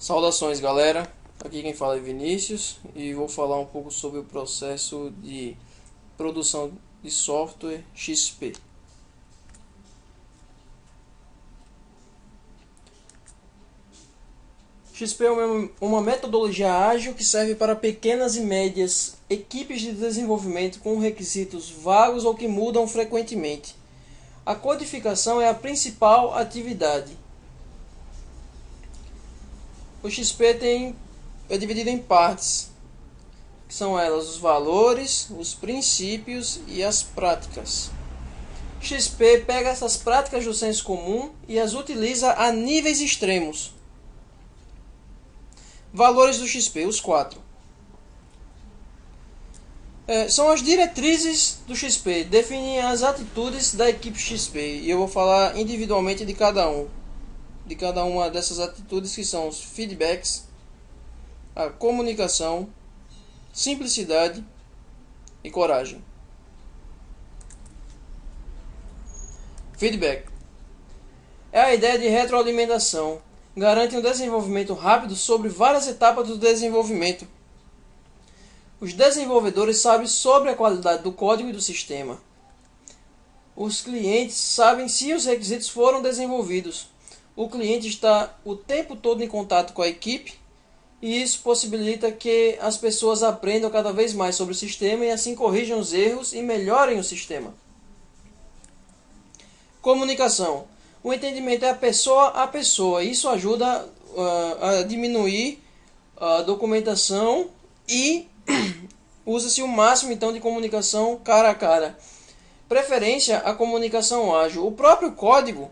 Saudações, galera. Aqui quem fala é Vinícius e vou falar um pouco sobre o processo de produção de software XP. XP é uma metodologia ágil que serve para pequenas e médias equipes de desenvolvimento com requisitos vagos ou que mudam frequentemente. A codificação é a principal atividade. O XP é dividido em partes, que são elas os valores, os princípios e as práticas. XP pega essas práticas do senso comum e as utiliza a níveis extremos. Valores do XP, os 4. São as diretrizes do XP, definem as atitudes da equipe XP e eu vou falar individualmente de cada uma dessas atitudes, que são os feedbacks, a comunicação, simplicidade e coragem. Feedback é a ideia de retroalimentação, garante um desenvolvimento rápido sobre várias etapas do desenvolvimento. Os desenvolvedores sabem sobre a qualidade do código e do sistema. Os clientes sabem se os requisitos foram desenvolvidos. O cliente está o tempo todo em contato com a equipe e isso possibilita que as pessoas aprendam cada vez mais sobre o sistema e assim corrijam os erros e melhorem o sistema. Comunicação. O entendimento é a pessoa a pessoa. Isso ajuda a diminuir a documentação e usa-se o máximo então de comunicação cara a cara. Preferência à comunicação ágil. O próprio código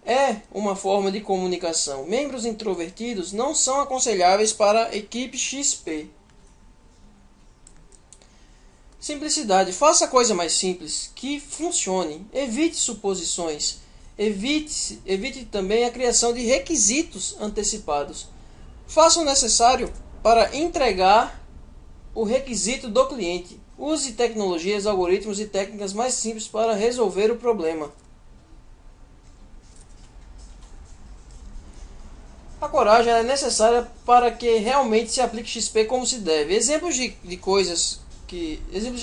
é uma forma de comunicação. Membros introvertidos não são aconselháveis para a equipe XP. Simplicidade. Faça a coisa mais simples, que funcione. Evite suposições. Evite também a criação de requisitos antecipados. Faça o necessário para entregar o requisito do cliente. Use tecnologias, algoritmos e técnicas mais simples para resolver o problema. A coragem é necessária para que realmente se aplique XP como se deve. Exemplos de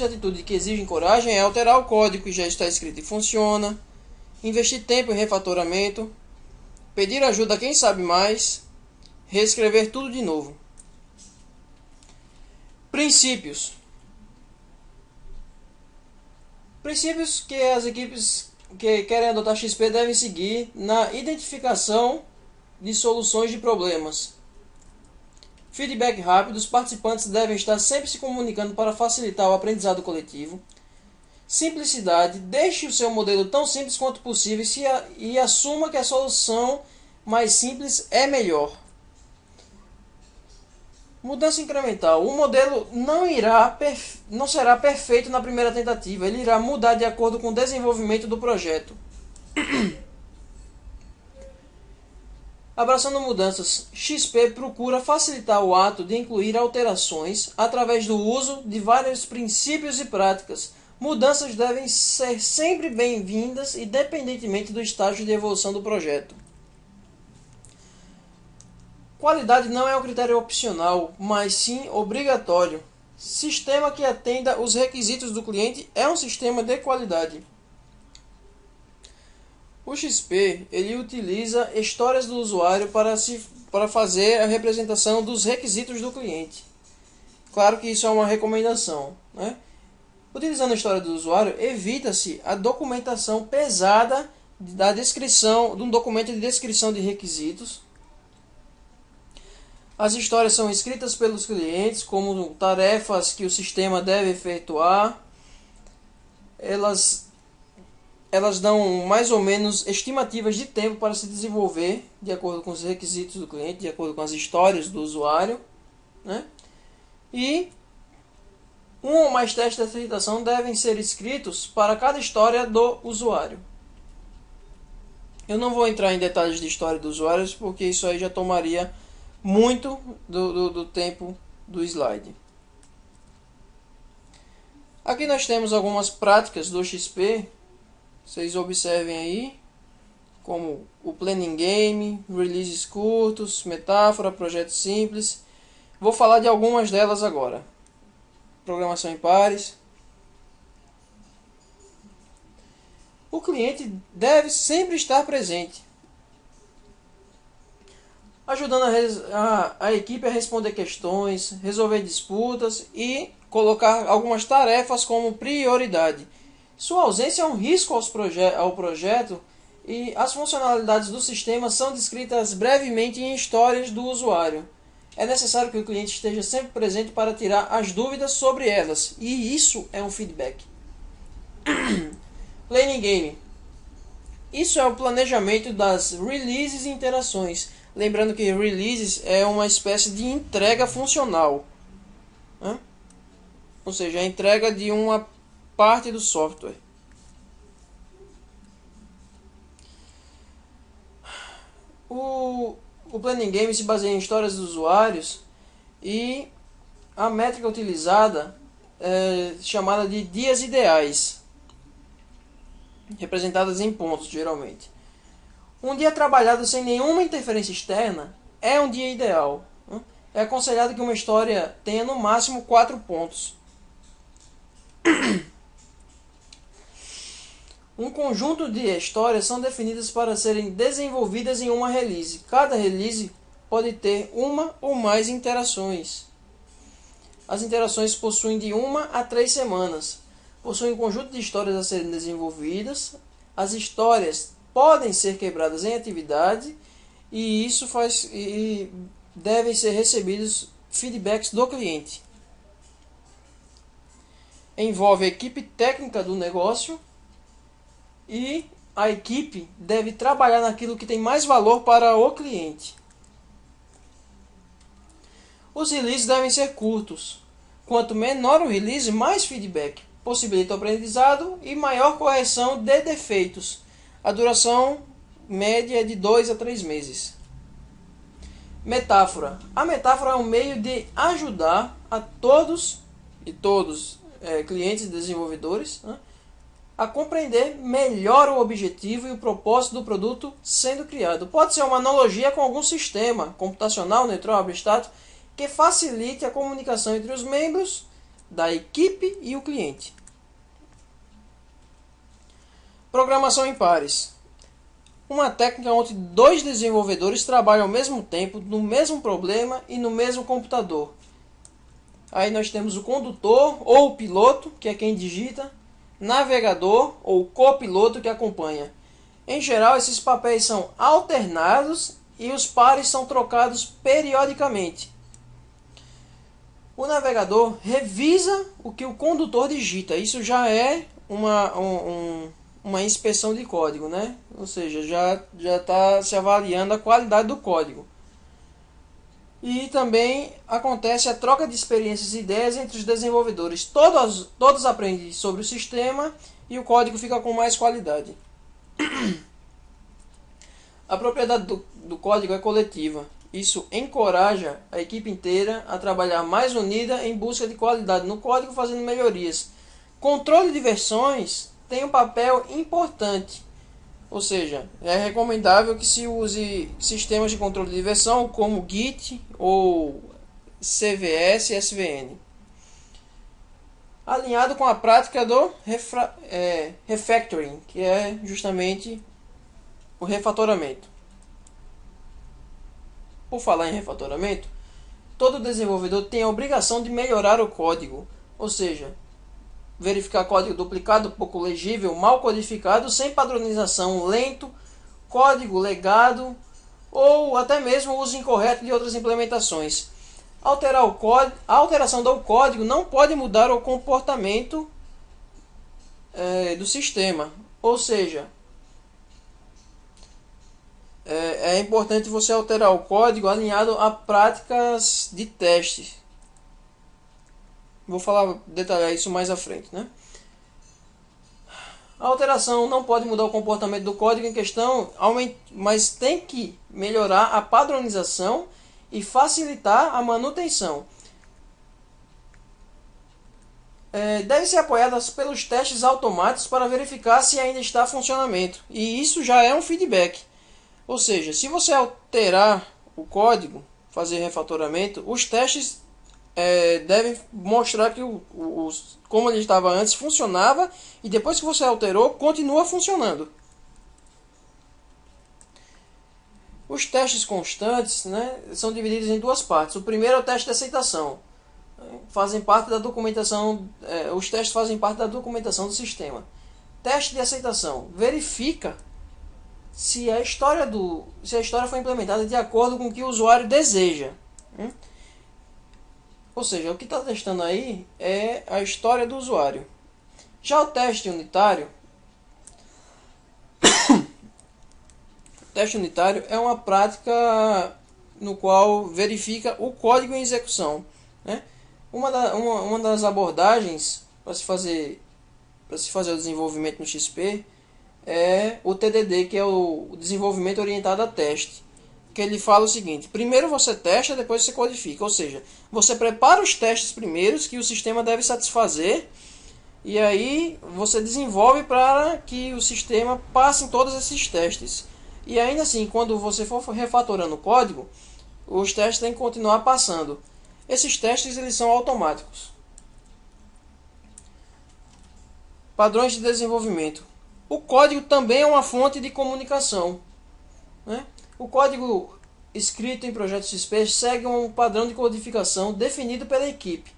atitude que exigem coragem é alterar o código que já está escrito e funciona, investir tempo em refatoramento, pedir ajuda a quem sabe mais, reescrever tudo de novo. Princípios. Princípios que as equipes que querem adotar XP devem seguir na identificação de soluções de problemas. Feedback rápido. Os participantes devem estar sempre se comunicando para facilitar o aprendizado coletivo. Simplicidade. Deixe o seu modelo tão simples quanto possível e assuma que a solução mais simples é melhor. Mudança incremental. O modelo não será perfeito na primeira tentativa. Ele irá mudar de acordo com o desenvolvimento do projeto. Abraçando mudanças, XP procura facilitar o ato de incluir alterações através do uso de vários princípios e práticas. Mudanças devem ser sempre bem-vindas, independentemente do estágio de evolução do projeto. Qualidade não é um critério opcional, mas sim obrigatório. Sistema que atenda os requisitos do cliente é um sistema de qualidade. O XP ele utiliza histórias do usuário para fazer a representação dos requisitos do cliente. Claro que isso é uma recomendação, né? Utilizando a história do usuário, evita-se a documentação pesada da descrição de um documento de descrição de requisitos. As histórias são escritas pelos clientes como tarefas que o sistema deve efetuar. Elas dão mais ou menos estimativas de tempo para se desenvolver, de acordo com os requisitos do cliente, de acordo com as histórias do usuário, né? E um ou mais testes de aceitação devem ser escritos para cada história do usuário. Eu não vou entrar em detalhes de história dos usuários, porque isso aí já tomaria muito do tempo do slide. Aqui nós temos algumas práticas do XP. Vocês observem aí. como o Planning Game, releases curtos, metáfora, projetos simples. Vou falar de algumas delas agora. Programação em pares. O cliente deve sempre estar presente, ajudando a equipe a responder questões, resolver disputas e colocar algumas tarefas como prioridade. Sua ausência é um risco ao projeto e as funcionalidades do sistema são descritas brevemente em histórias do usuário. É necessário que o cliente esteja sempre presente para tirar as dúvidas sobre elas, e isso é um feedback. Planning Game. Isso é o planejamento das releases e interações. Lembrando que releases é uma espécie de entrega funcional, né? Ou seja, a entrega de uma parte do software. O Planning Game se baseia em histórias dos usuários e a métrica utilizada é chamada de dias ideais, representadas em pontos, geralmente. Um dia trabalhado sem nenhuma interferência externa é um dia ideal. É aconselhado que uma história tenha no máximo 4 pontos. Um conjunto de histórias são definidas para serem desenvolvidas em uma release. Cada release pode ter uma ou mais interações. As interações possuem de 1 a 3 semanas. Possuem um conjunto de histórias a serem desenvolvidas. As histórias podem ser quebradas em atividade e isso devem ser recebidos feedbacks do cliente. Envolve a equipe técnica do negócio e a equipe deve trabalhar naquilo que tem mais valor para o cliente. Os releases devem ser curtos. Quanto menor o release, mais feedback. Possibilita o aprendizado e maior correção de defeitos. A duração média é de 2 a 3 meses. Metáfora. A metáfora é um meio de ajudar a todos clientes e desenvolvedores, né, a compreender melhor o objetivo e o propósito do produto sendo criado. Pode ser uma analogia com algum sistema computacional, neutral, abstrato, que facilite a comunicação entre os membros da equipe e o cliente. Programação em pares. Uma técnica onde 2 desenvolvedores trabalham ao mesmo tempo no mesmo problema e no mesmo computador. Aí nós temos o condutor ou o piloto, que é quem digita, navegador ou copiloto que acompanha. Em geral, esses papéis são alternados e os pares são trocados periodicamente. O navegador revisa o que o condutor digita. Isso já é uma inspeção de código, né? Ou seja, já está se avaliando a qualidade do código. E também acontece a troca de experiências e ideias entre os desenvolvedores. Todos aprendem sobre o sistema e o código fica com mais qualidade. A propriedade do código é coletiva. Isso encoraja a equipe inteira a trabalhar mais unida em busca de qualidade no código, fazendo melhorias. Controle de versões tem um papel importante. Ou seja, é recomendável que se use sistemas de controle de versão como Git ou CVS e SVN. Alinhado com a prática do refactoring, que é justamente o refatoramento. Por falar em refatoramento, todo desenvolvedor tem a obrigação de melhorar o código, ou seja, verificar código duplicado, pouco legível, mal codificado, sem padronização, lento, código legado ou até mesmo o uso incorreto de outras implementações. A alteração do código não pode mudar o comportamento do sistema, ou seja, é importante você alterar o código alinhado a práticas de teste. Vou detalhar isso mais à frente, né? A alteração não pode mudar o comportamento do código em questão, mas tem que melhorar a padronização e facilitar a manutenção. devem ser apoiadas pelos testes automáticos para verificar se ainda está em funcionamento. E isso já é um feedback. Ou seja, se você alterar o código, fazer refatoramento, os testes devem mostrar que como ele estava antes funcionava, e depois que você alterou, continua funcionando. Os testes constantes, né, são divididos em duas partes. O primeiro é o teste de aceitação. Fazem parte da documentação, os testes fazem parte da documentação do sistema. Teste de aceitação verifica se a história foi implementada de acordo com o que o usuário deseja. Ou seja, o que está testando aí é a história do usuário. Já o teste unitário, é uma prática no qual verifica o código em execução, né? Uma das abordagens para se fazer o desenvolvimento no XP é o TDD, que é o desenvolvimento orientado a teste. Que ele fala o seguinte: primeiro você testa, depois você codifica. Ou seja, você prepara os testes primeiros que o sistema deve satisfazer, e aí você desenvolve para que o sistema passe em todos esses testes. E ainda assim, quando você for refatorando o código, os testes têm que continuar passando. Esses testes eles são automáticos. Padrões de desenvolvimento. O código também é uma fonte de comunicação, né? O código escrito em projeto XP segue um padrão de codificação definido pela equipe.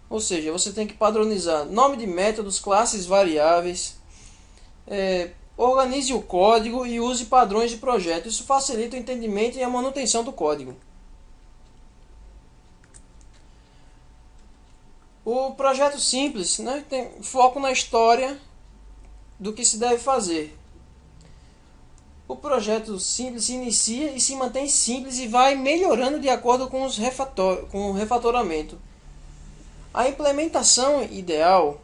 Ou seja, você tem que padronizar nome de métodos, classes, variáveis. Organize o código e use padrões de projeto. Isso facilita o entendimento e a manutenção do código. O projeto simples, né, tem foco na história do que se deve fazer. O projeto simples se inicia e se mantém simples e vai melhorando de acordo com o refatoramento. A implementação ideal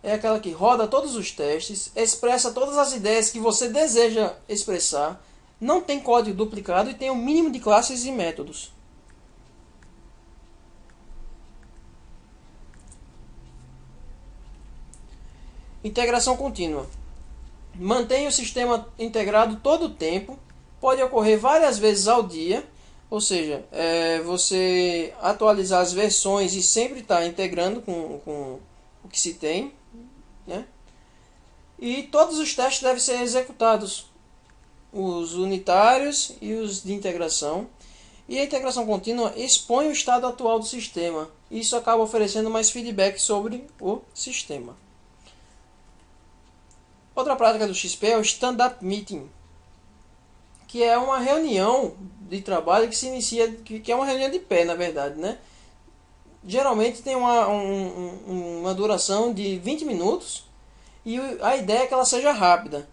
é aquela que roda todos os testes, expressa todas as ideias que você deseja expressar, não tem código duplicado e tem o mínimo de classes e métodos. Integração contínua. Mantém o sistema integrado todo o tempo, pode ocorrer várias vezes ao dia, ou seja, você atualizar as versões e sempre estar integrando com o que se tem, né? E todos os testes devem ser executados, os unitários e os de integração. E a integração contínua expõe o estado atual do sistema. Isso acaba oferecendo mais feedback sobre o sistema. Outra prática do XP é o Stand-Up Meeting, que é uma reunião de trabalho que se inicia, que é uma reunião de pé, na verdade, né? Geralmente tem uma duração de 20 minutos e a ideia é que ela seja rápida.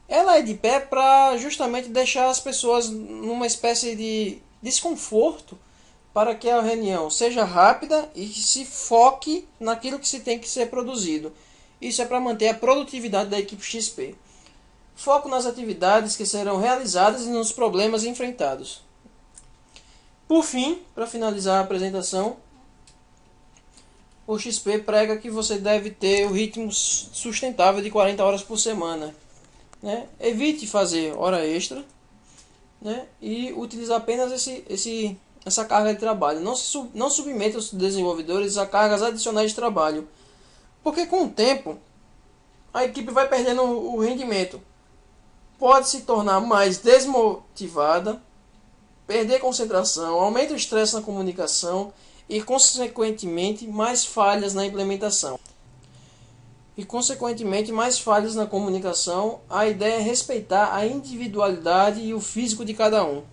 Ela é de pé para justamente deixar as pessoas numa espécie de desconforto, para que a reunião seja rápida e se foque naquilo que se tem que ser produzido. Isso é para manter a produtividade da equipe XP. Foco nas atividades que serão realizadas e nos problemas enfrentados. Por fim, para finalizar a apresentação, o XP prega que você deve ter o ritmo sustentável de 40 horas por semana, né? Evite fazer hora extra, né? E utilizar apenas essa carga de trabalho. Não submeta os desenvolvedores a cargas adicionais de trabalho, porque com o tempo a equipe vai perdendo o rendimento. Pode se tornar mais desmotivada, perder concentração, aumenta o estresse na comunicação e, consequentemente, mais falhas na implementação. A ideia é respeitar a individualidade e o físico de cada um.